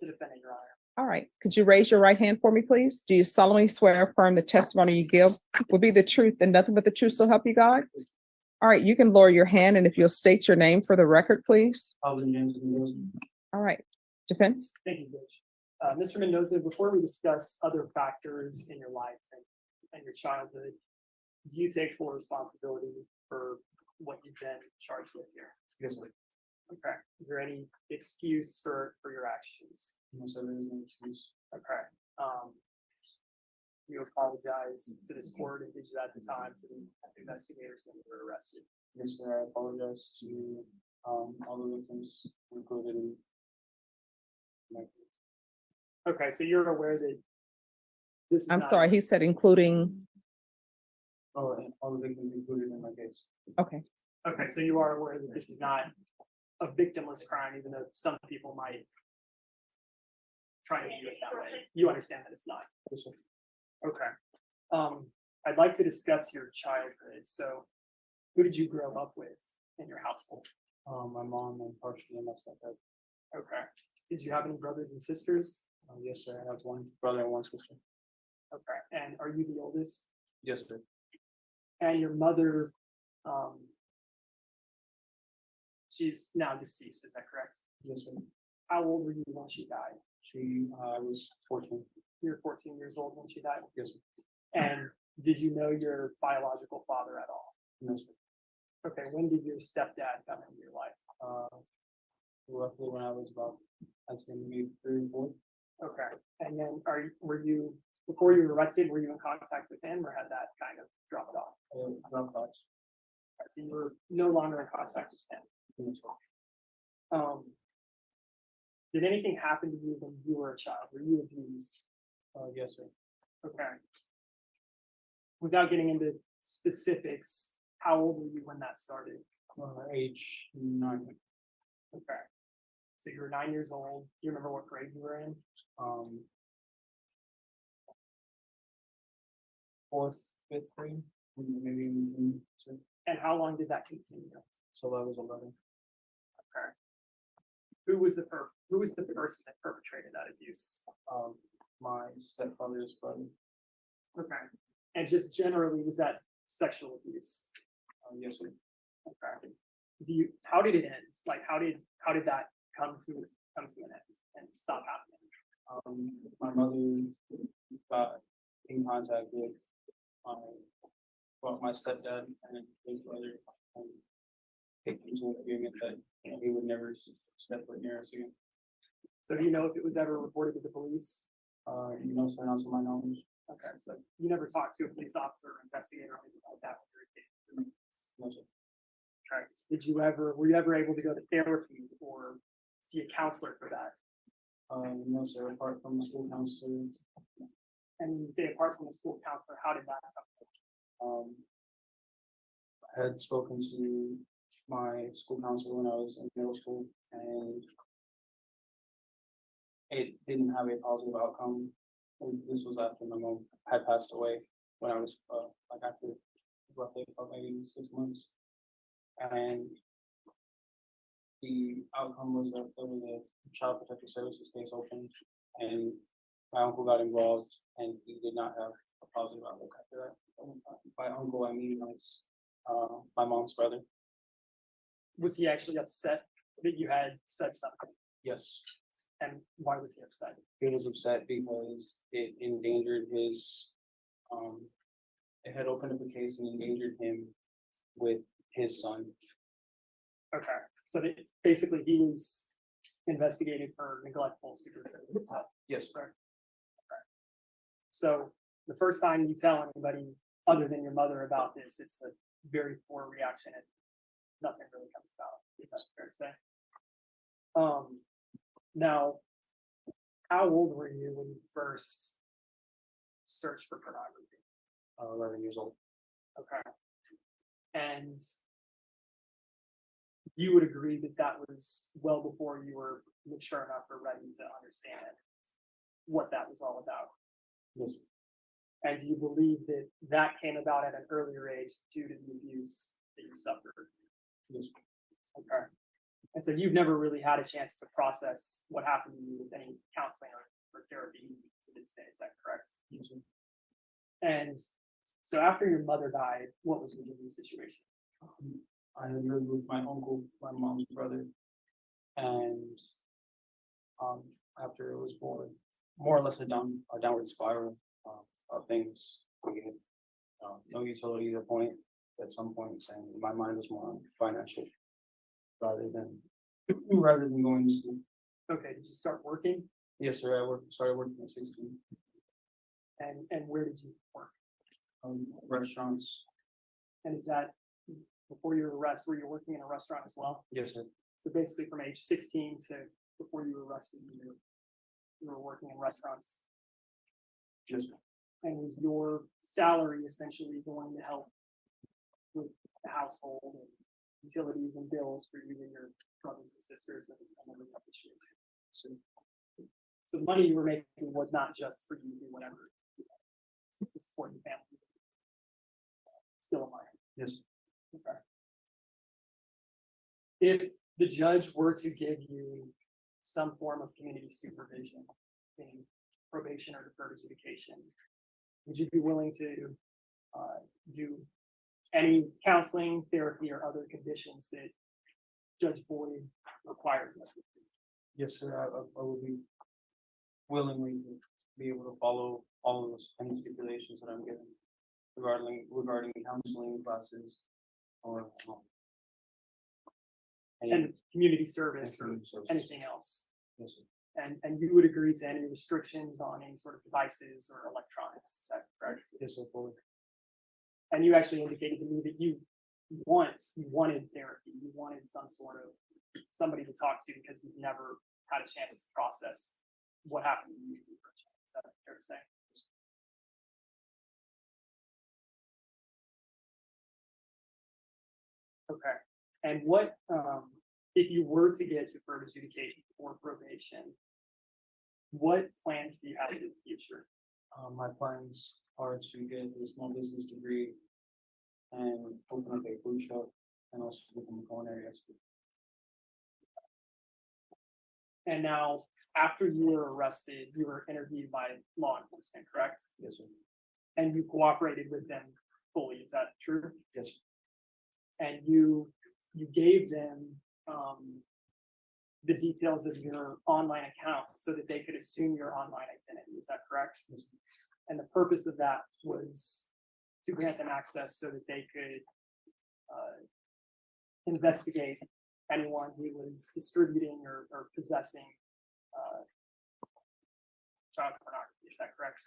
the defendant, Your Honor. All right, could you raise your right hand for me, please? Do you solemnly swear or affirm the testimony you give will be the truth and nothing but the truth, so help you God? All right, you can lower your hand, and if you'll state your name for the record, please. All right, defense. Thank you, Judge. Mr. Mendoza, before we discuss other factors in your life and your childhood, do you take full responsibility for what you've been charged with here? Yes, sir. Okay. Is there any excuse for your actions? No, sir, there is no excuse. Okay. You apologize to this court and did you at the time to the investigators when you were arrested? Yes, sir, I apologize to all the victims included in my case. Okay, so you're aware that this is I'm not- sorry, he said including, Oh, and all the victims included in my case. okay, Okay, so you are aware that this is not a victimless crime, even though some people might try to view it that way. You understand that it's not. Yes, sir. Okay. I'd like to discuss your childhood. So who did you grow up with in your household? My mom and partially my stepdad. Okay. Did you have any brothers and sisters? Yes, sir, I have one brother and one sister. Okay. And are you the oldest? Yes, sir. And your mother, she's now deceased, is that correct? Yes, sir. How old were you when she died? I was 14. You were 14 years old when she died? Yes, sir. And did you know your biological father at all? No, sir. Okay, when did your stepdad come into your life? Roughly when I was about, I'd say maybe 3 or 4. Okay, and then were you, before you were arrested, were you in contact with him or had that kind of dropped off? Drop box. Okay, so you were no longer in contact with him. Yes, sir. Did anything happen to you when you were a child? Were you abused? Yes, sir. Okay. Without getting into specifics, how old were you when that started? Age 9. Okay. So you were 9 years old. Do you remember what grade you were in? 4th, 5th grade, maybe even And how long did that continue? till I was 11. Okay. Who was the person that perpetrated that abuse? My stepfather's brother. Okay. And just generally, was that sexual abuse? Yes, sir. Okay. How did it end? Like, how did that come to an end and stop happening? My mother got in contact with my stepdad and his brother, and came to an agreement that he would never step foot near us again. So do you know if it was ever reported to the police? No, sir, not to my knowledge. Okay, so you never talked to a police officer or investigator or anything like that? No, sir. Okay. Were you ever able to go to therapy or see a counselor for that? No, sir, apart from the school counselor. And when you say apart from the school counselor, how did that happen? I had spoken to my school counselor when I was in middle school, and it didn't have a positive outcome. And this was after my mom had passed away when I was like after roughly about maybe 6 months. And the outcome was that there was a child protective services case open, and my uncle got involved, and he did not have a positive outlook after that. By uncle, I mean my mom's brother. Was he actually upset that you had said something? Yes. And why was he upset? He was upset because it endangered his, it had opened up a case and endangered him with his son. Okay, so basically he was investigated for neglectful supervision. Yes. Correct. Okay. So the first time you tell anybody other than your mother about this, it's a very poor reaction and nothing really comes about. Is that fair to say? Now, how old were you when you first searched for pornography? 11 years old. Okay. And you would agree that that was well before you were mature enough or ready to understand what that was all about? Yes. And do you believe that that came about at an earlier age due to the abuse that you suffered? Yes. Okay. And so you've never really had a chance to process what happened to you with any counseling or therapy to this day, is that correct? Yes, sir. And so after your mother died, what was your living situation? I had lived with my uncle, my mom's brother, and after it was born, more or less a downward spiral of things. We had no utility to point at some point, saying my mind was more on financial rather than going to school. Okay, did you start working? Yes, sir. Started working at 16. And where did you work? Restaurants. And is that before your arrest, were you working in a restaurant as well? Yes, sir. So basically from age 16 to before you were arrested, you were working in restaurants. Yes, sir. And was your salary essentially going to help with the household and utilities and bills for you and your brothers and sisters and everything situation? So the money you were making was not just for you to do whatever to support your family. Still a minor. Yes, sir. Okay. If the judge were to give you some form of community supervision, meaning probation or deferred adjudication, would you be willing to do any counseling, therapy, or other conditions that Judge Boyd requires us to do? Yes, sir. I would be willingly to be able to follow all of those any stipulations that I'm given regarding counseling classes or And community service or services. anything else? Yes, sir. And you would agree to any restrictions on any sort of devices or electronics, is that correct? Yes, sir. Fully. And you actually indicated to me that you wanted therapy, you wanted some sort of somebody to talk to because you've never had a chance to process what happened to you. Is that fair to say? Okay. And what, if you were to get deferred adjudication or probation, what plans do you have in the future? My plans are to get a small business degree and open up a food shop and also become a culinary expert. And now, after you were arrested, you were interviewed by law enforcement, correct? Yes, sir. And you cooperated with them fully, is that true? Yes, sir. And you gave them the details of your online account so that they could assume your online identity, is that correct? Yes, sir. And the purpose of that was to grant them access so that they could investigate anyone who was distributing or possessing child pornography, is that correct?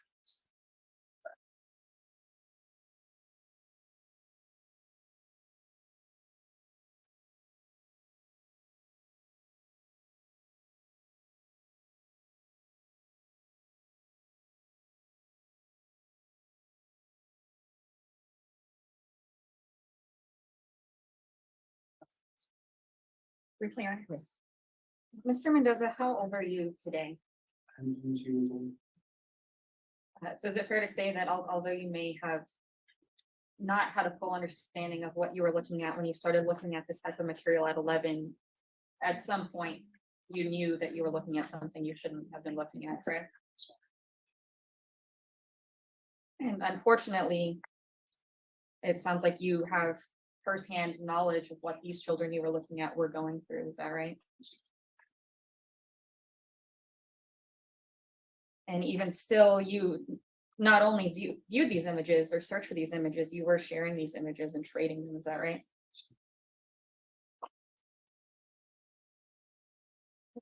Briefly, on this. Mr. Mendoza, how old are you today? I'm 22 years old. So is it fair to say that although you may have not had a full understanding of what you were looking at when you started looking at this type of material at 11, at some point you knew that you were looking at something you shouldn't have been looking at, correct? And unfortunately, it sounds like you have firsthand knowledge of what these children you were looking at were going through. Is that right? And even still, you not only viewed these images or searched for these images, you were sharing these images and trading them. Is that right?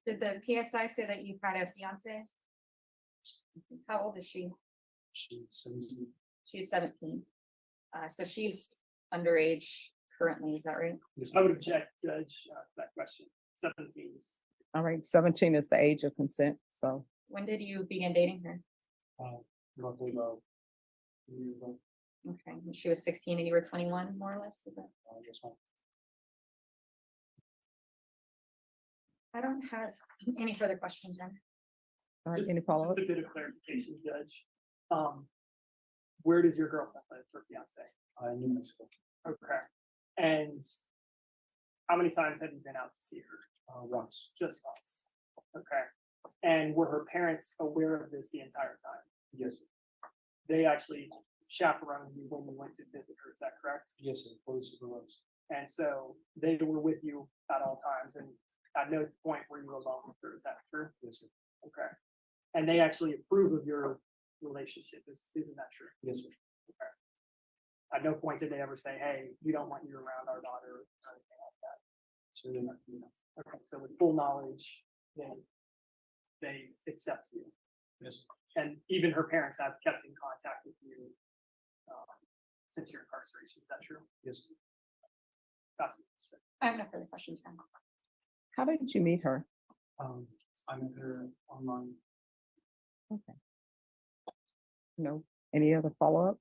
Did the PSI say that you had a fiance? How old is she? She's 17. She's 17. So she's underage currently, is that right? Yes, I would object, Judge, to that question. 17 is All right, 17 is the age of consent, so When did you begin dating her? roughly about a year ago. Okay, and she was 16 and you were 21, more or less, is that? Yes, ma'am. I don't have any further questions, then. all right, just, any follow-up? just a bit of clarification, Judge. Where does your girlfriend live, her fiance? New Mexico. Okay. And how many times have you been out to see her? Once, Just once. Okay. And were her parents aware of this the entire time? yes, sir. They actually chaperoned you when you went to visit her, is that correct? Yes, sir, fully supervised. And so they were with you at all times, and at no point were you alone with her, is that true? Yes, sir. Okay. And they actually approve of your relationship, isn't that true? Yes, sir. Okay. At no point did they ever say, hey, we don't want you around our daughter or anything like that. So they're not, you know, Okay, so with full knowledge, they accept you. yes, sir. And even her parents have kept in contact with you since your incarceration, is that true? Yes, sir. That's I have no further questions, Karen. How did you meet her? I met her online. No, any other follow-up?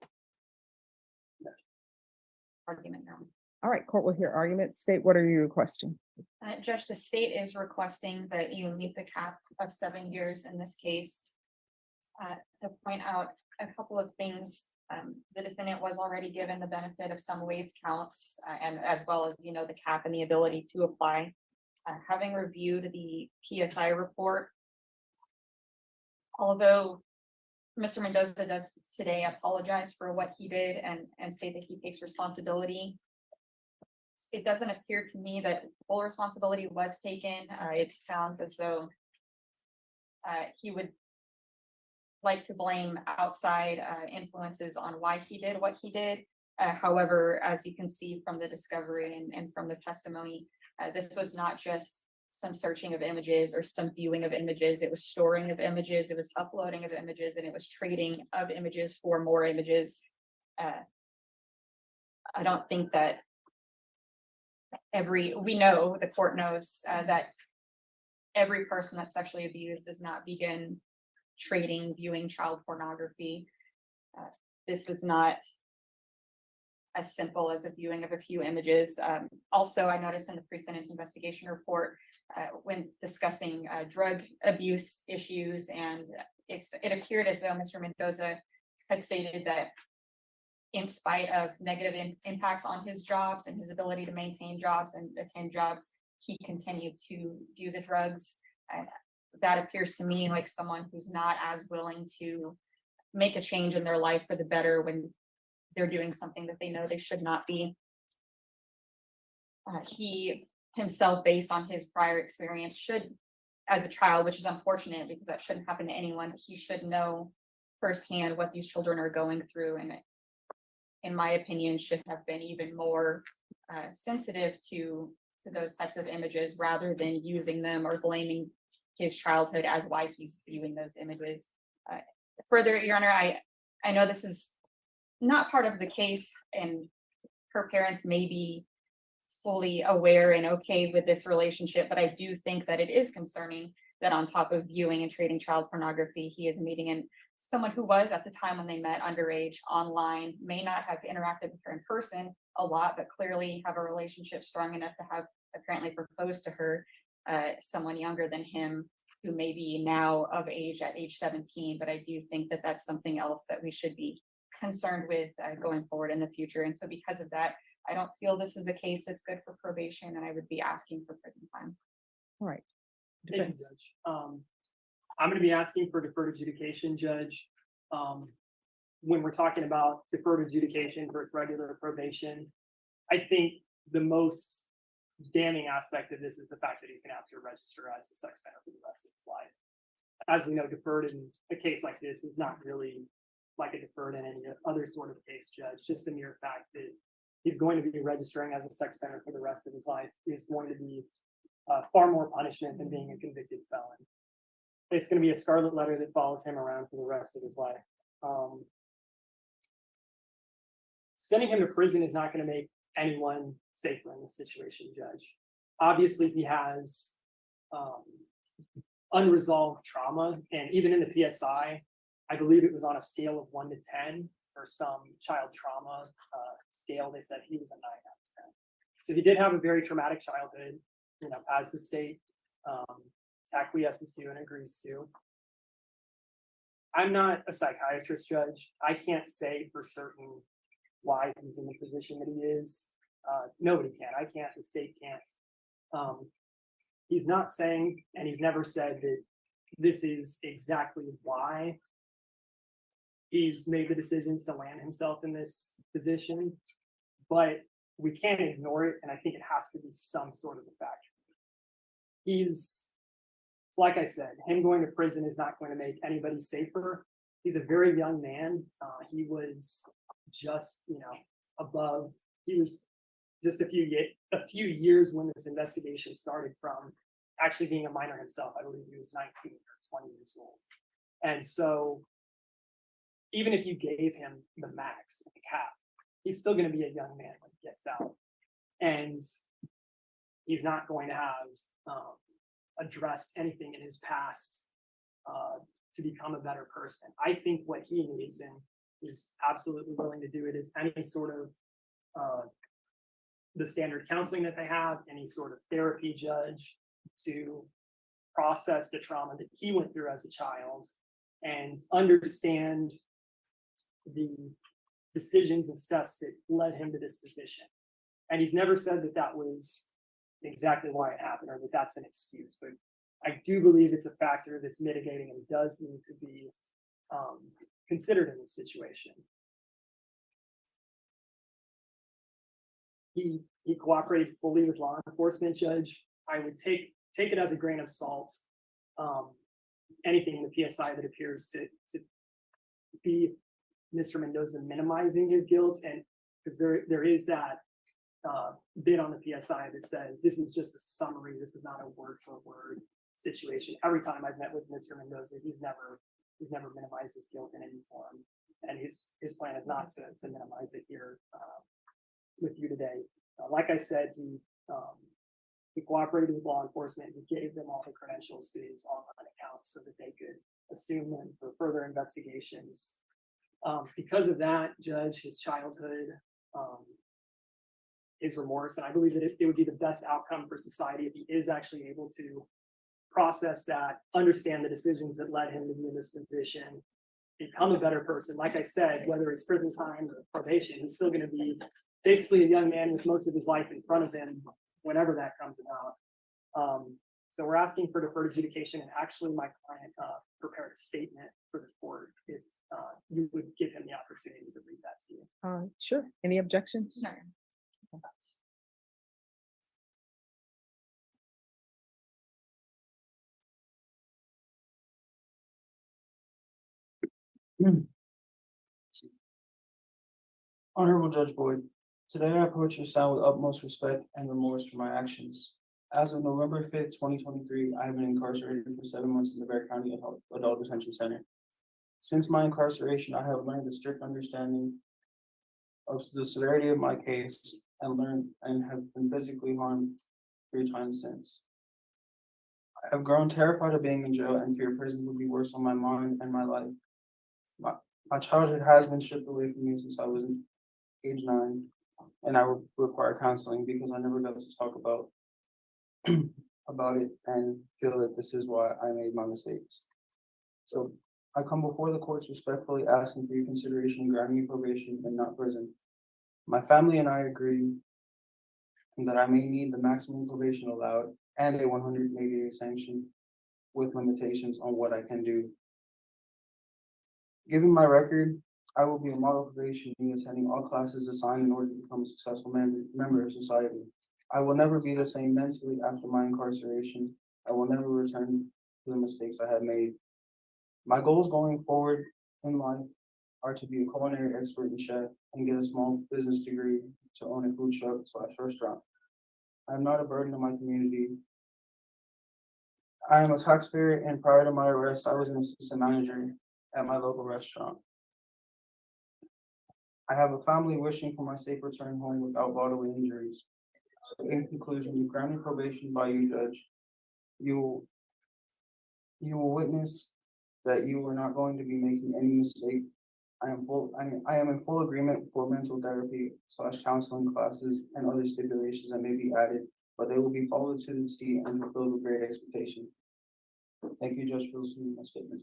Argument now. All right, court will hear argument. State, what are you requesting? Judge, the state is requesting that you meet the cap of 7 years in this case. To point out a couple of things, the defendant was already given the benefit of some waived counts, and as well as, the cap and the ability to apply. Having reviewed the PSI report, although Mr. Mendoza does today apologize for what he did and state that he takes responsibility, it doesn't appear to me that full responsibility was taken. It sounds as though he would like to blame outside influences on why he did what he did. However, as you can see from the discovery and from the testimony, this was not just some searching of images or some viewing of images. It was storing of images, it was uploading of images, and it was trading of images for more images. I don't think that we know, the court knows that every person that's sexually abused does not begin trading, viewing child pornography. This is not as simple as a viewing of a few images. Also, I noticed in the pre-sentence investigation report, when discussing drug abuse issues, and it appeared as though Mr. Mendoza had stated that in spite of negative impacts on his jobs and his ability to maintain jobs and attend jobs, he continued to do the drugs. That appears to me like someone who's not as willing to make a change in their life for the better when they're doing something that they know they should not be. He himself, based on his prior experience, should, as a child, which is unfortunate because that shouldn't happen to anyone, he should know firsthand what these children are going through, and in my opinion, should have been even more sensitive to those types of images rather than using them or blaming his childhood as why he's viewing those images. Further, Your Honor, I know this is not part of the case, and her parents may be fully aware and okay with this relationship, but I do think that it is concerning that on top of viewing and trading child pornography, he is meeting in someone who was at the time when they met underage online, may not have interacted with her in person a lot, but clearly have a relationship strong enough to have apparently proposed to her, someone younger than him who may be now of age at age 17. But I do think that that's something else that we should be concerned with going forward in the future. And so because of that, I don't feel this is a case that's good for probation, and I would be asking for prison time. All right. Thank you, Judge. I'm going to be asking for deferred adjudication, Judge. When we're talking about deferred adjudication for regular probation, I think the most damning aspect of this is the fact that he's going to have to register as a sex offender for the rest of his life. As we know, deferred in a case like this is not really like a deferred in any other sort of case, Judge. Just the mere fact that he's going to be registering as a sex offender for the rest of his life is going to be far more punishment than being a convicted felon. It's going to be a scarlet letter that follows him around for the rest of his life. Sending him to prison is not going to make anyone safer in this situation, Judge. Obviously, he has unresolved trauma, and even in the PSI, I believe it was on a scale of 1 to 10 for some child trauma scale. They said he was a 9 out of 10. So he did have a very traumatic childhood, as the state acquiesces to and agrees to. I'm not a psychiatrist, Judge. I can't say for certain why he's in the position that he is. Nobody can. I can't. The state can't. he's not saying, and he's never said that this is exactly why he's made the decisions to land himself in this position, but we can't ignore it, and I think it has to be some sort of a factor. He's, like I said, him going to prison is not going to make anybody safer. He's a very young man. He was just, above. He was just a few years when this investigation started from actually being a minor himself. I believe he was 19 or 20 years old. And so even if you gave him the max, the cap, he's still going to be a young man when he gets out. And he's not going to have addressed anything in his past to become a better person. I think what he needs, and is absolutely willing to do it, is any sort of the standard counseling that they have, any sort of therapy judge to process the trauma that he went through as a child and understand the decisions and steps that led him to this position. And he's never said that that was exactly why it happened or that that's an excuse, but I do believe it's a factor that's mitigating and does need to be considered in this situation. He cooperated fully with law enforcement, Judge. I would take it as a grain of salt. Anything in the PSI that appears to be Mr. Mendoza minimizing his guilt, and because there is that bit on the PSI that says this is just a summary, this is not a word for word situation. Every time I've met with Mr. Mendoza, he's never minimized his guilt in any form, and his plan is not to minimize it here with you today. Like I said, he cooperated with law enforcement. He gave them all the credentials to his online accounts so that they could assume them for further investigations. Because of that, Judge, his childhood, his remorse, and I believe that it would be the best outcome for society if he is actually able to process that, understand the decisions that led him to be in this position, become a better person. Like I said, whether it's prison time or probation, he's still going to be basically a young man with most of his life in front of him whenever that comes about. So we're asking for deferred adjudication, and actually my client prepared a statement for the court if you would give him the opportunity to read that to you. Sure. Any objections? No. Honorable Judge Boyd, today I approach your cell with utmost respect and remorse for my actions. As of November 5th, 2023, I have been incarcerated for 7 months in the Bear County Adult Detention Center. Since my incarceration, I have learned a strict understanding of the severity of my case and have been physically harmed 3 times since. I have grown terrified of being in jail and fear prison will be worse on my mind and my life. My childhood has been stripped away from me since I was age 9, and I require counseling because I never got to talk about it and feel that this is why I made my mistakes. So I come before the courts respectfully asking for your consideration and granting me probation and not prison. My family and I agree that I may need the maximum probation allowed and a 180-day sanction with limitations on what I can do. Given my record, I will be a model probation, attending all classes assigned in order to become a successful member of society. I will never be the same mentally after my incarceration. I will never return to the mistakes I have made. My goals going forward in life are to be a culinary expert and chef and get a small business degree to own a food truck/restaurant. I am not a burden on my community. I am a taxpayer, and prior to my arrest, I was an assistant manager at my local restaurant. I have a family wishing for my safe return home without bodily injuries. So in conclusion, you granted probation by you, Judge. You will witness that you are not going to be making any mistake. I am in full agreement for mental therapy/counseling classes and other stipulations that may be added, but they will be followed to the T and fulfilled with great expectation. Thank you, Judge, for listening to my statement.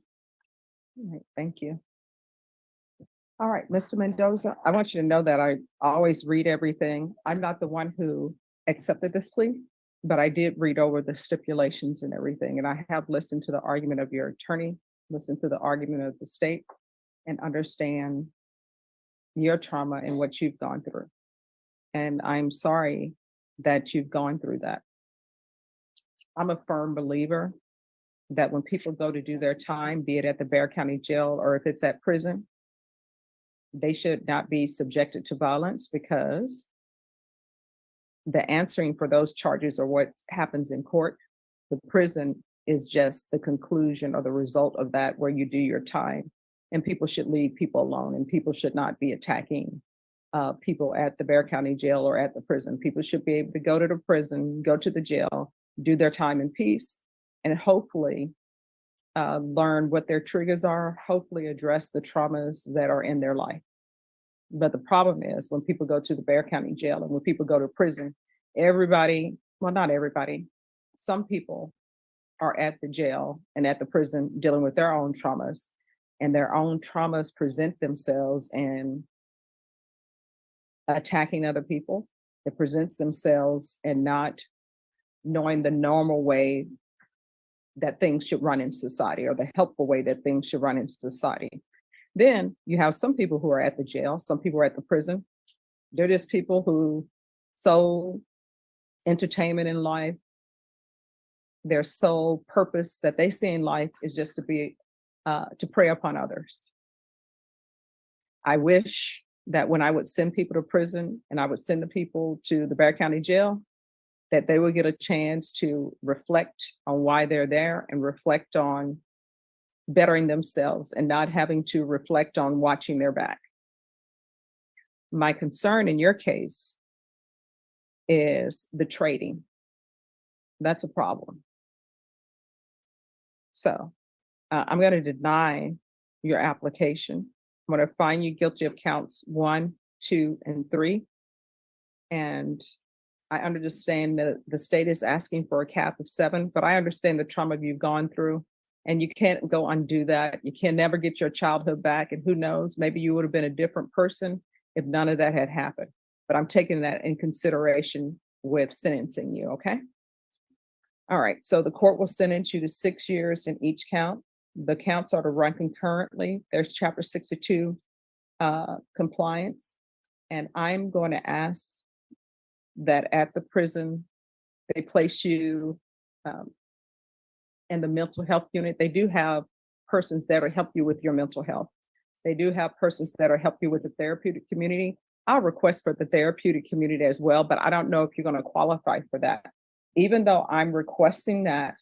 All right, thank you. All right, Mr. Mendoza, I want you to know that I always read everything. I'm not the one who accepted this plea. but I did read over the stipulations and everything, and I have listened to the argument of your attorney, listened to the argument of the state, and understand your trauma and what you've gone through. And I'm sorry that you've gone through that. I'm a firm believer that when people go to do their time, be it at the Bexar County Jail or if it's at prison, they should not be subjected to violence, because the answering for those charges are what happens in court. The prison is just the conclusion or the result of that, where you do your time. And people should leave people alone, and people should not be attacking people at the Bexar County Jail or at the prison. People should be able to go to the prison, go to the jail, do their time in peace, and hopefully learn what their triggers are, hopefully address the traumas that are in their life. But the problem is when people go to the Bexar County Jail and when people go to prison, everybody, well, not everybody, some people are at the jail and at the prison dealing with their own traumas, and their own traumas present themselves in attacking other people. It presents themselves in not knowing the normal way that things should run in society, or the helpful way that things should run in society. Then you have some people who are at the jail, some people are at the prison. They're just people who sole entertainment in life, their sole purpose that they see in life is just to prey upon others. I wish that when I would send people to prison and I would send the people to the Bexar County Jail, that they would get a chance to reflect on why they're there and reflect on bettering themselves and not having to reflect on watching their back. My concern in your case is the trading. That's a problem. So I'm going to deny your application. I'm going to find you guilty of counts 1, 2, and 3. And I understand that the state is asking for a cap of 7, but I understand the trauma you've gone through, and you can't go undo that. You can never get your childhood back. And who knows, maybe you would have been a different person if none of that had happened. But I'm taking that in consideration with sentencing you, okay? All right, so the court will sentence you to 6 years in each count. The counts are to run concurrently. There's Chapter 62 compliance. And I'm going to ask that at the prison, they place you in the mental health unit. They do have persons that will help you with your mental health. They do have persons that will help you with the therapeutic community. I'll request for the therapeutic community as well, but I don't know if you're going to qualify for that. Even though I'm requesting that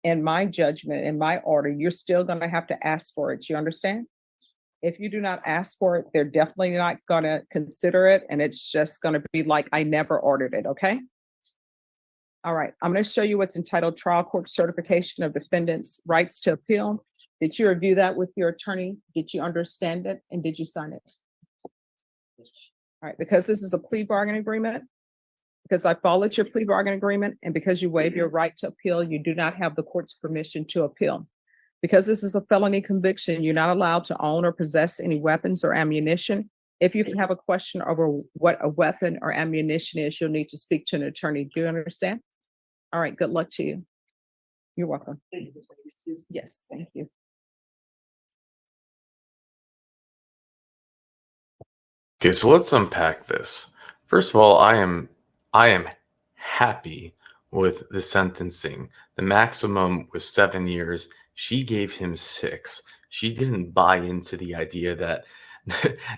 in my judgment, in my order, you're still going to have to ask for it. You understand? If you do not ask for it, they're definitely not going to consider it. And it's just going to be like, I never ordered it. Okay. All right. I'm going to show you what's entitled Trial Court Certification of Defendant's Rights to Appeal. Did you review that with your attorney? Did you understand it? And did you sign it? All right. Because this is a plea bargaining agreement, because I followed your plea bargaining agreement, and because you waive your right to appeal, you do not have the court's permission to appeal. Because this is a felony conviction, you're not allowed to own or possess any weapons or ammunition. If you have a question over what a weapon or ammunition is, you'll need to speak to an attorney. Do you understand? All right, good luck to you. You're welcome. Thank you, Ms. Davis. Yes, thank you. Okay, so let's unpack this. First of all, I am happy with the sentencing. The maximum was 7 years. She gave him 6. She didn't buy into the idea that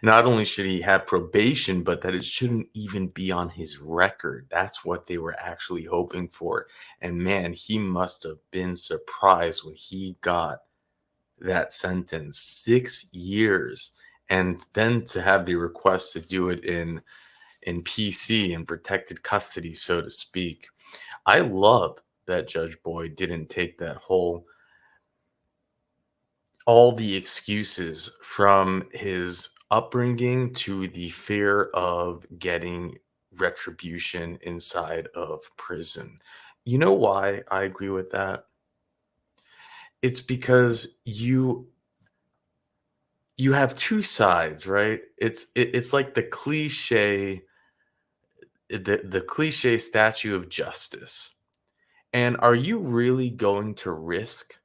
not only should he have probation, but that it shouldn't even be on his record. That's what they were actually hoping for. And man, he must have been surprised when he got that sentence, 6 years. And then to have the request to do it in PC, in protected custody, so to speak. I love that Judge Boyd didn't take that all the excuses from his upbringing to the fear of getting retribution inside of prison. You know why I agree with that? It's because you have two sides, right? It's like the cliche the cliche statue of justice. And are you really going to risk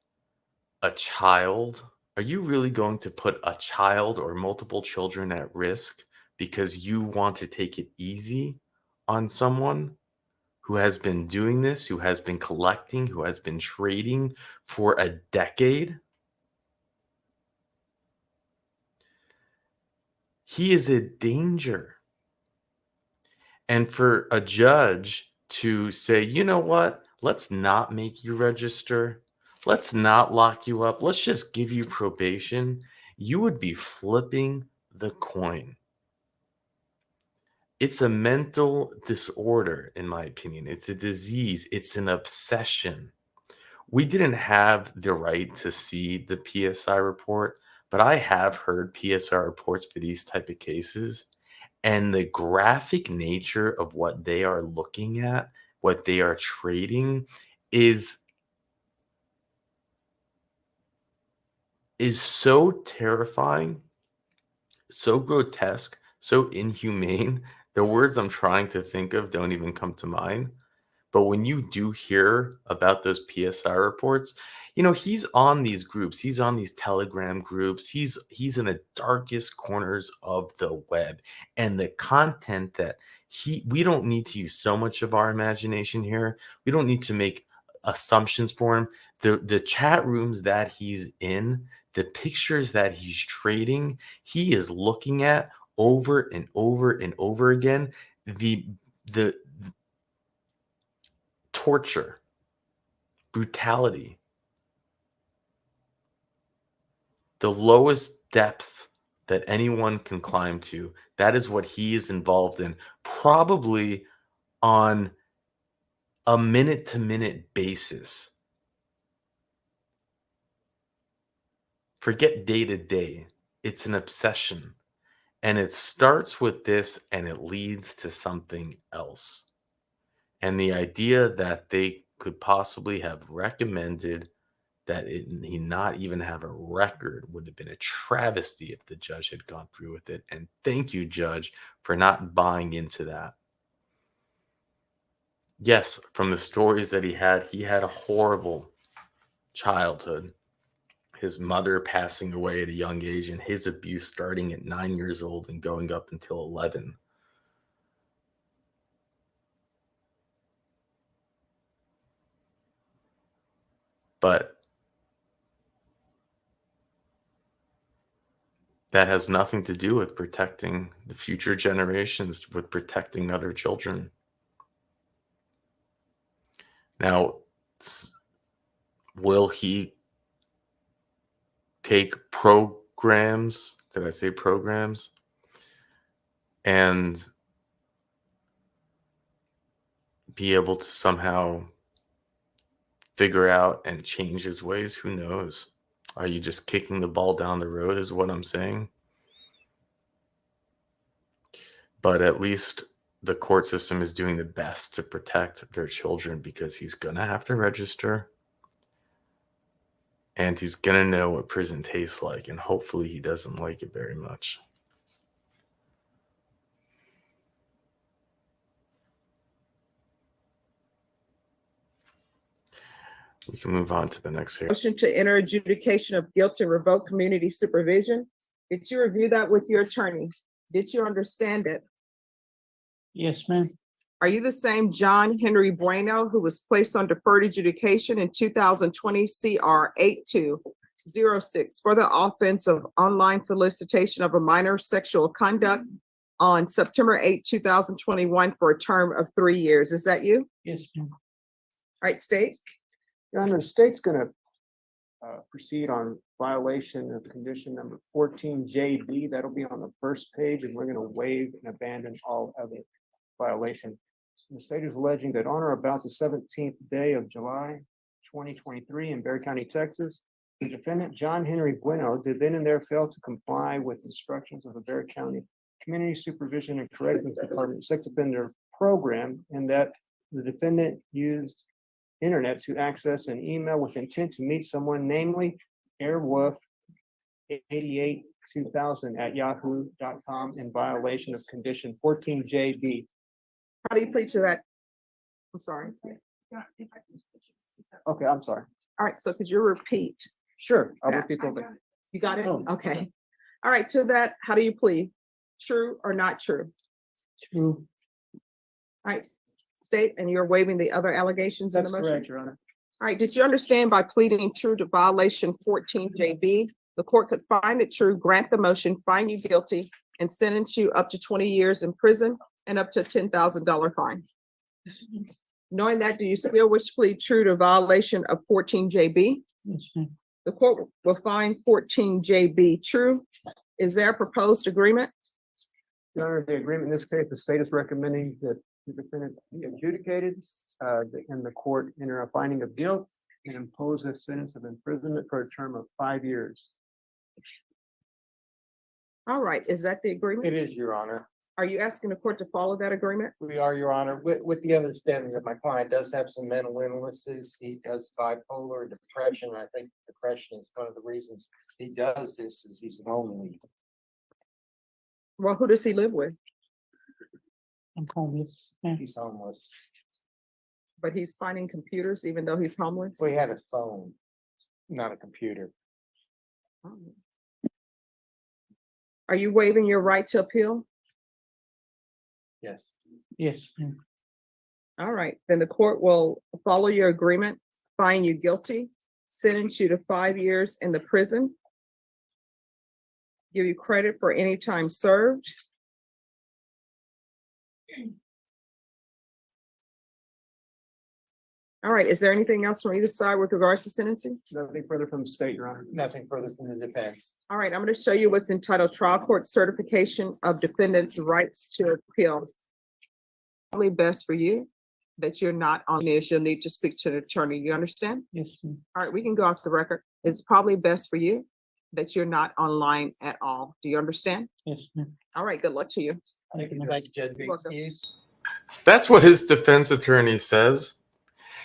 a child? Are you really going to put a child or multiple children at risk because you want to take it easy on someone who has been doing this, who has been collecting, who has been trading for a decade? He is a danger. And for a judge to say, you know what, let's not make you register, let's not lock you up, let's just give you probation, you would be flipping the coin. It's a mental disorder, in my opinion. It's a disease, it's an obsession. We didn't have the right to see the PSI report, but I have heard PSI reports for these type of cases, and the graphic nature of what they are looking at, what they are trading is so terrifying, so grotesque, so inhumane. The words I'm trying to think of don't even come to mind. But when you do hear about those PSI reports, he's on these groups, he's on these Telegram groups, he's in the darkest corners of the web. And the content that we don't need to use so much of our imagination here. We don't need to make assumptions for him. The chat rooms that he's in, the pictures that he's trading, he is looking at over and over and over again. The torture, brutality, the lowest depth that anyone can climb to. That is what he is involved in, probably on a minute to minute basis. Forget day to day. It's an obsession. And it starts with this and it leads to something else. And the idea that they could possibly have recommended that he not even have a record would have been a travesty if the judge had gone through with it. And thank you, Judge, for not buying into that. Yes, from the stories that he had a horrible childhood. His mother passing away at a young age and his abuse starting at 9 years old and going up until 11. But that has nothing to do with protecting the future generations, with protecting other children. Now, will he take programs? Did I say programs? And be able to somehow figure out and change his ways? Who knows? Are you just kicking the ball down the road, is what I'm saying? But at least the court system is doing the best to protect their children, because he's going to have to register. And he's going to know what prison tastes like. And hopefully he doesn't like it very much. We can move on to the next hearing. Motion to enter adjudication of guilt and revoke community supervision. Did you review that with your attorney? Did you understand it? Yes, ma'am. Are you the same John Henry Bueno who was placed on deferred adjudication in 2020 CR 8206 for the offense of online solicitation of a minor sexual conduct on September 8, 2021 for a term of 3 years? Is that you? Yes, ma'am. All right, state. Your Honor, the state's going to proceed on violation of condition number 14JB. That'll be on the first page, and we're going to waive and abandon all other violations. The state is alleging that on or about the 17th day of July, 2023 in Bexar County, Texas, the defendant, John Henry Bueno, did then and there fail to comply with instructions of the Bexar County Community Supervision and Corrections Department Sex Offender Program, and that the defendant used internet to access an email with intent to meet someone, namely Airwolf 88 2000 at yahoo.com in violation of condition 14JB. How do you plead to that? I'm sorry. Okay, I'm sorry. All right, so could you repeat? Sure, I'll Yeah. repeat the whole thing. You got it? Oh. Okay. All right, to that, how do you plead? True or not true? True. All right, state, and you're waiving the other allegations in the That's motion? correct, Your Honor. All right, did you understand by pleading true to violation 14 JB, the court could find it true, grant the motion, find you guilty, and sentence you up to 20 years in prison and up to a $10,000 fine? Knowing that, do you still wish to plead true to violation of 14 JB? The court will find 14 JB true. Is there a proposed agreement? Your Honor, the agreement in this case, the state is recommending that the defendant be adjudicated, and the court enter a finding of guilt and impose a sentence of imprisonment for a term of 5 years. All right, is that the agreement? It is, Your Honor. Are you asking the court to follow that agreement? We are, Your Honor, with the understanding that my client does have some mental illnesses. He does bipolar depression. I think depression is one of the reasons he does this, is he's lonely. Well, who does he live with? I'm homeless. He's homeless. But he's finding computers even though he's homeless? We had a phone, not a computer. Oh. Are you waiving your right to appeal? Yes. Yes. All right, then the court will follow your agreement, find you guilty, sentence you to 5 years in the prison, give you credit for any time served. All right, is there anything else from either side with regards to sentencing? Nothing further from the state, Your Honor. Nothing further from the defense. All right, I'm going to show you what's entitled Trial Court Certification of Defendant's Rights to Appeal. Probably best for you that you're not on this. You'll need to speak to an attorney. You understand? Yes. All right, we can go off the record. It's probably best for you that you're not online at all. Do you understand? Yes. All right, good luck to you. Thank you, Judge. You're welcome. That's what his defense attorney says.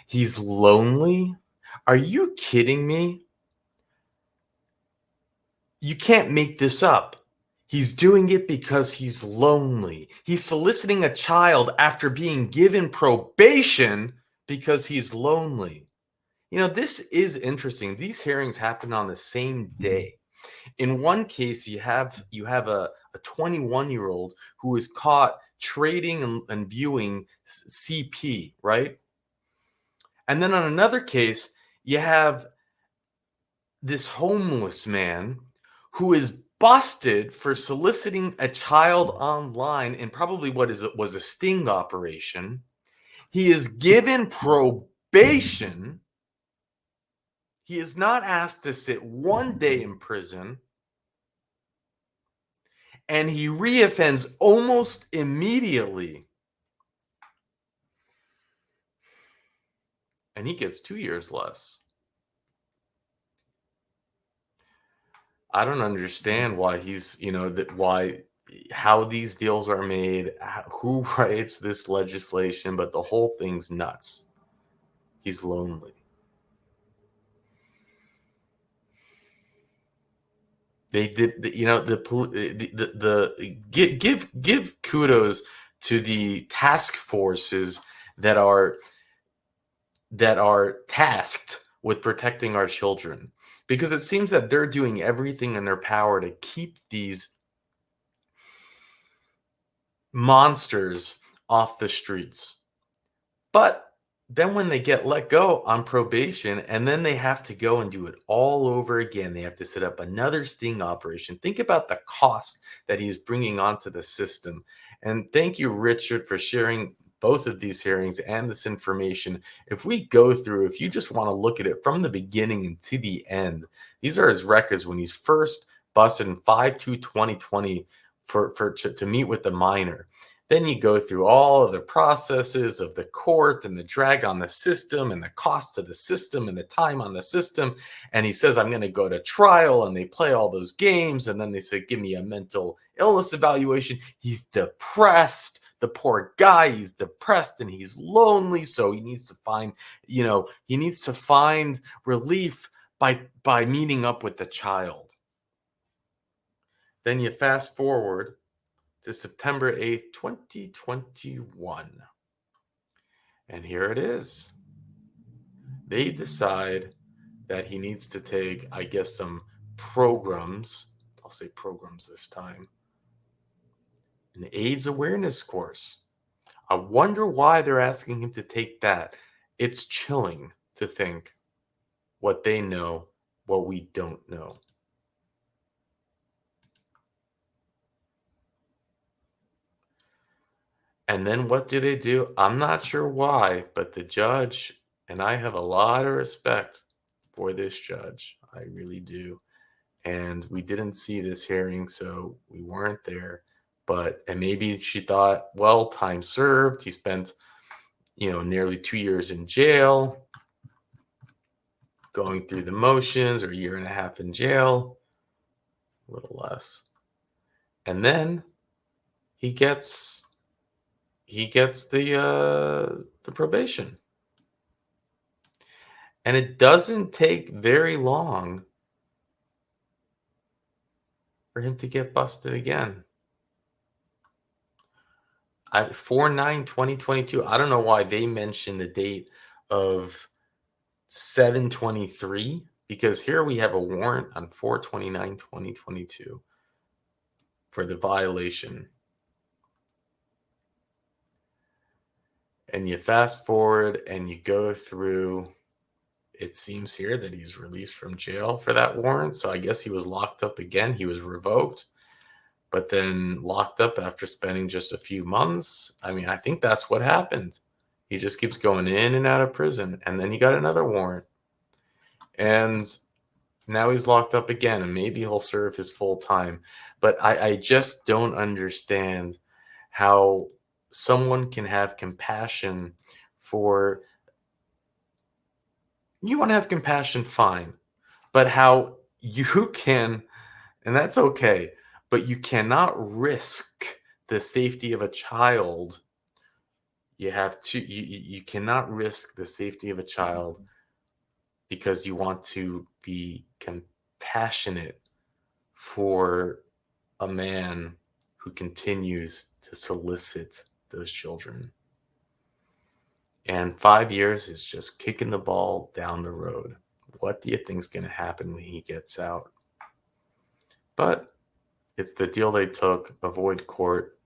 He's lonely. Are you kidding me? You can't make this up. He's doing it because he's lonely. He's soliciting a child after being given probation because he's lonely. You know, this is interesting. These hearings happen on the same day. In one case, you have a 21-year-old who is caught trading and viewing CP, right? And then on another case, you have this homeless man who is busted for soliciting a child online in probably was a sting operation. He is given probation. He is not asked to sit 1 day in prison. And he reoffends almost immediately. And he gets 2 years less. I don't understand why he's, how these deals are made, who writes this legislation, but the whole thing's nuts. He's lonely. They did, give kudos to the task forces that are tasked with protecting our children, because it seems that they're doing everything in their power to keep these monsters off the streets. But then when they get let go on probation, and then they have to go and do it all over again, they have to set up another sting operation. Think about the cost that he's bringing onto the system. And thank you, Richard, for sharing both of these hearings and this information. If we go through, if you just want to look at it from the beginning and to the end, these are his records when he's first busted in 5/2/2020 to meet with the minor. Then you go through all of the processes of the court and the drag on the system and the cost to the system and the time on the system. And he says, I'm going to go to trial, and they play all those games. And then they say, give me a mental illness evaluation. He's depressed. The poor guy, he's depressed and he's lonely. So he needs to find, relief by meeting up with the child. Then you fast forward to September 8th, 2021. And here it is. They decide that he needs to take, I guess, some programs. I'll say programs this time. An AIDS awareness course. I wonder why they're asking him to take that. It's chilling to think what they know, what we don't know. And then what do? I'm not sure why, but the judge, and I have a lot of respect for this judge. I really do. And we didn't see this hearing, so we weren't there. And maybe she thought, well, time served. He spent, nearly 2 years in jail, going through the motions, or a year and a half in jail, a little less. And then he gets the probation. And it doesn't take very long for him to get busted again. 4/9/2022. I don't know why they mentioned the date of 7/23, because here we have a warrant on 4/29/2022 for the violation. And you fast forward and you go through, it seems here that he's released from jail for that warrant. So I guess he was locked up again. He was revoked, but then locked up after spending just a few months. I mean, I think that's what happened. He just keeps going in and out of prison. And then he got another warrant. And now he's locked up again, and maybe he'll serve his full time. But I just don't understand how someone can have compassion for. You want to have compassion, fine. But how you can, and that's okay, but you cannot risk the safety of a child. You cannot risk the safety of a child because you want to be compassionate for a man who continues to solicit those children. And 5 years is just kicking the ball down the road. What do you think is going to happen when he gets out? But it's the deal they took, avoid court,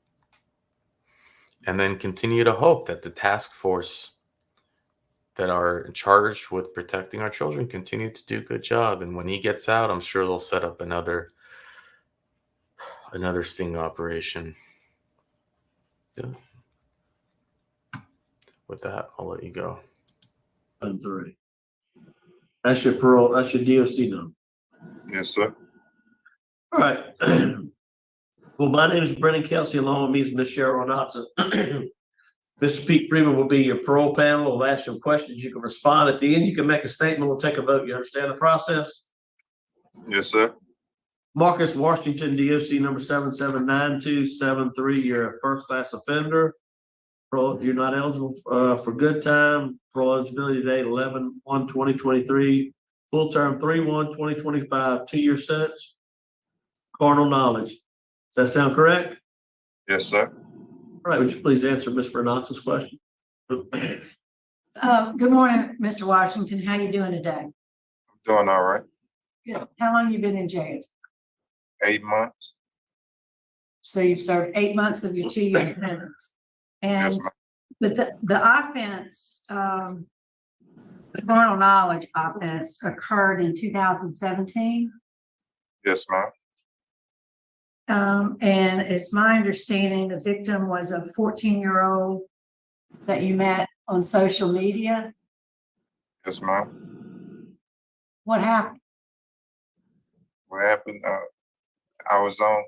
and then continue to hope that the task force that are charged with protecting our children continue to do a good job. And when he gets out, I'm sure they'll set up another sting operation. Yeah. With that, I'll let you go. 3. That's your parole, that's your DOC number. Yes, sir. All right. Well, my name is Brennan Kelsey, along with me is Ms. Cheryl Knotson. Mr. Pete Freeman will be your parole panel. We'll ask some questions. You can respond at the end. You can make a statement. We'll take a vote. You understand the process? Yes, sir. Marcus Washington, DOC number 779273. You're a first-class offender. Parole, you're not eligible for good time. Parole eligibility date 11/1/2023. Full term 3/1/2025. 2-year sentence. Carnal knowledge. Does that sound correct? Yes, sir. All right. Would you please answer Ms. Renatz's question? Good morning, Mr. Washington. How you doing today? I'm doing all right. Good. How long you been in jail? 8 months. So you've served 8 months of your 2-year sentence. Yes, And ma'am. but the offense, the carnal knowledge offense occurred in 2017. Yes, ma'am. And it's my understanding the victim was a 14-year-old that you met on social media. Yes, ma'am. What happened? What happened? I was on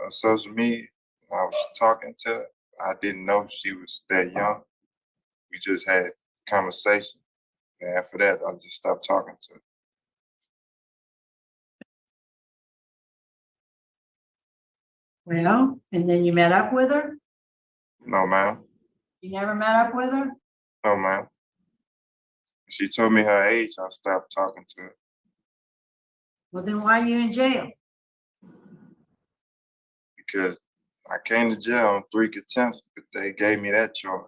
social media. I was talking to her. I didn't know she was that young. We just had conversation. And after that, I just stopped talking to her. Well, and then you met up with her? No, ma'am. You never met up with her? No, ma'am. She told me her age. I stopped talking to her Well, then why are you in jail? because I came to jail on 3 contempts, but they gave me that charge.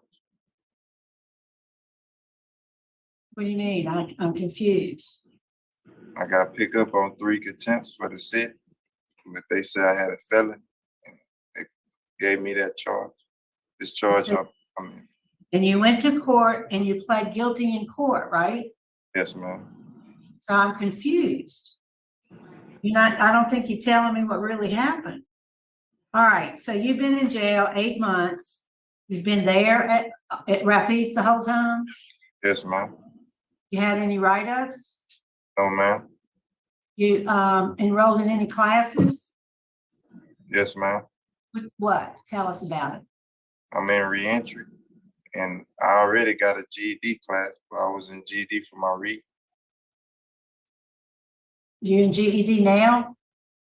What do you mean? I'm confused. I got picked up on 3 contempts for the city, but they said I had a felony. And they gave me that charge. This charge up. And you went to court and you pled guilty in court, right? Yes, ma'am. So I'm confused. I don't think you're telling me what really happened. All right, so you've been in jail 8 months. You've been there at Rapides the whole time? Yes, ma'am. You had any write-ups? No, ma'am. You enrolled in any classes? Yes, ma'am. What? Tell us about it. I'm in reentry, and I already got a GED class, but I was in GED for my read. You in GED now?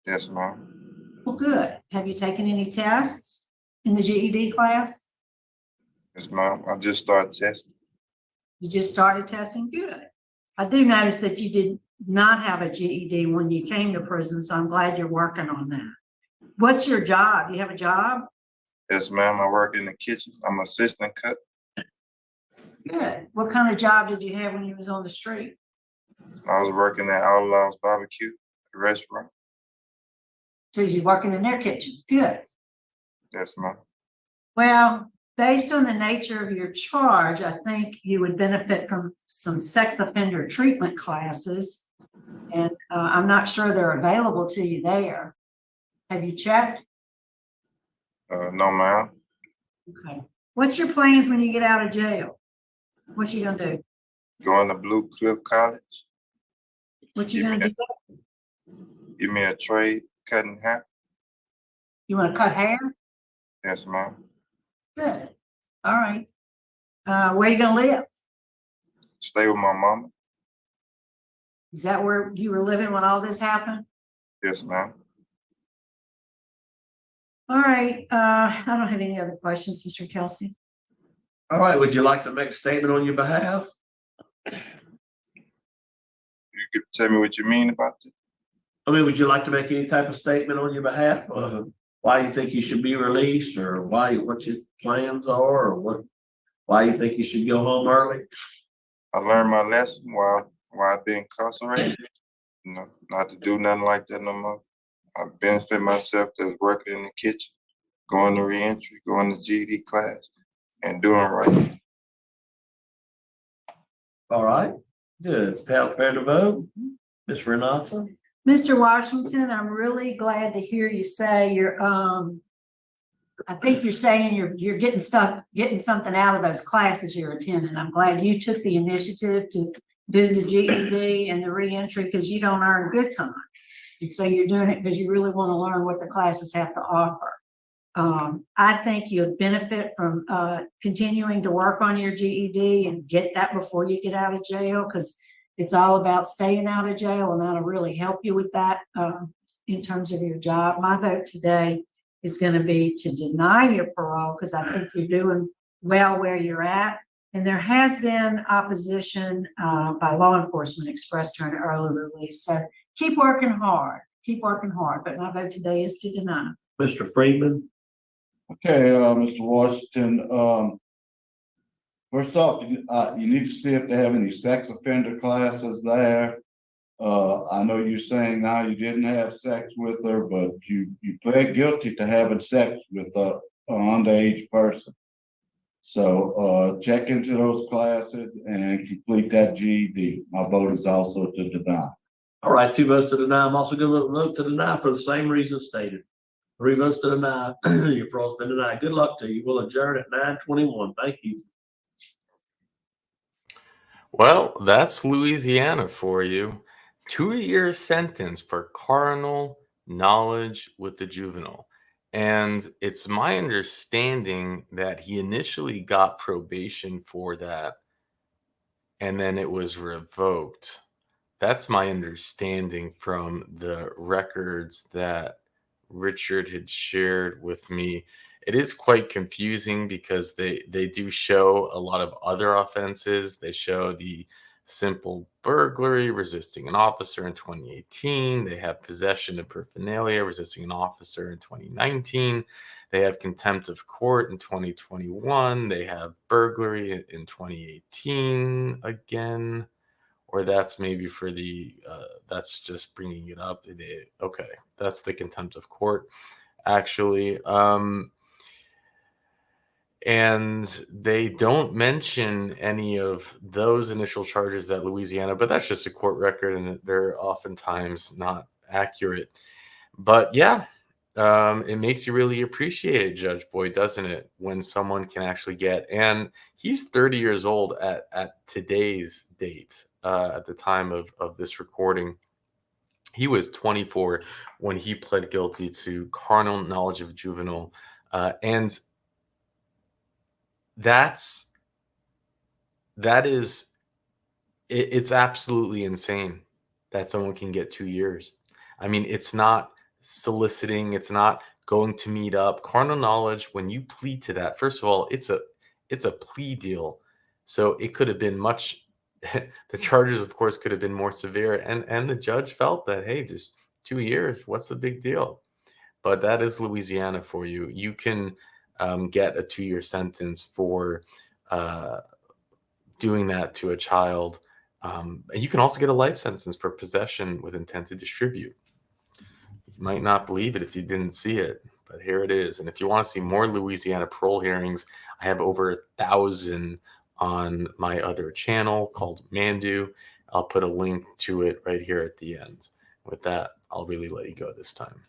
Yes, ma'am. Well, good. Have you taken any tests in the GED class? Yes, ma'am. I just started testing. You just started testing? Good. I do notice that you did not have a GED when you came to prison, so I'm glad you're working on that. What's your job? You have a job? Yes, ma'am. I work in the kitchen. I'm assistant cook. Good. What kind of job did you have when you was on the street? I was working at Outlaws Barbecue, a restaurant. So you're working in their kitchen? Good. Yes, ma'am. Well, based on the nature of your charge, I think you would benefit from some sex offender treatment classes. And I'm not sure they're available to you there. Have you checked? No, ma'am. Okay. What's your plans when you get out of jail? What you gonna do? Going to Blue Cliff College. What you Give gonna me do? Give me a trade, cutting hair. You wanna cut hair? Yes, ma'am. Good. All right. Where you gonna live? Stay with my mama. Is that where you were living when all this happened? Yes, ma'am. All right. I don't have any other questions, Mr. Kelsey. All right, would you like to make a statement on your behalf? You could tell me what you mean about this? I mean, would you like to make any type of statement on your behalf? Why you think you should be released, or what your plans are, or why you think you should go home early? I learned my lesson while I've been incarcerated. You know, not to do nothing like that no more. I benefit myself that's working in the kitchen, going to reentry, going to GED class, and doing right. All right, good. Is Pal fair to vote? Ms. Renata? Mr. Washington, I'm really glad to hear you say you're, I think you're saying you're getting something out of those classes you're attending. I'm glad you took the initiative to do the GED and the reentry, because you don't earn good time. And so you're doing it because you really want to learn what the classes have to offer. I think you'll benefit from continuing to work on your GED and get that before you get out of jail, because it's all about staying out of jail, and that'll really help you with that in terms of your job. My vote today is going to be to deny your parole, because I think you're doing well where you're at. And there has been opposition by law enforcement expressed during early release. So keep working hard, but my vote today is to deny. Mr. Freeman? Okay, Mr. Washington, first off, you need to see if they have any sex offender classes there. I know you're saying now you didn't have sex with her, but you pled guilty to having sex with an underage person. So check into those classes and complete that GED. My vote is also to deny. All right, 2 votes to deny. I'm also going to vote to deny for the same reason stated. 3 votes to deny. Your parole's been denied. Good luck to you. We'll adjourn at 9:21. Thank you. Well, that's Louisiana for you. 2-year sentence for carnal knowledge with the juvenile. And it's my understanding that he initially got probation for that, and then it was revoked. That's my understanding from the records that Richard had shared with me. It is quite confusing because they do show a lot of other offenses. They show the simple burglary, resisting an officer in 2018. They have possession of paraphernalia, resisting an officer in 2019. They have contempt of court in 2021. They have burglary in 2018 again. Or that's maybe for the, that's just bringing it up. Okay, that's the contempt of court, actually. And they don't mention any of those initial charges that Louisiana, but that's just a court record and they're oftentimes not accurate. But yeah, it makes you really appreciate it, Judge Boyd, doesn't it? When someone can actually get, and he's 30 years old at today's date, at the time of this recording. He was 24 when he pled guilty to carnal knowledge of juvenile. And that is, it's absolutely insane that someone can get 2 years. I mean, it's not soliciting, it's not going to meet up. Carnal knowledge, when you plead to that, first of all, it's a plea deal. So it could have been much, the charges, of course, could have been more severe. And the judge felt that, hey, just 2 years, what's the big deal? But that is Louisiana for you. You can get a 2-year sentence for doing that to a child. And you can also get a life sentence for possession with intent to distribute. You might not believe it if you didn't see it, but here it is. And if you want to see more Louisiana parole hearings, I have over 1,000 on my other channel called Mandu. I'll put a link to it right here at the end. With that, I'll really let you go this time.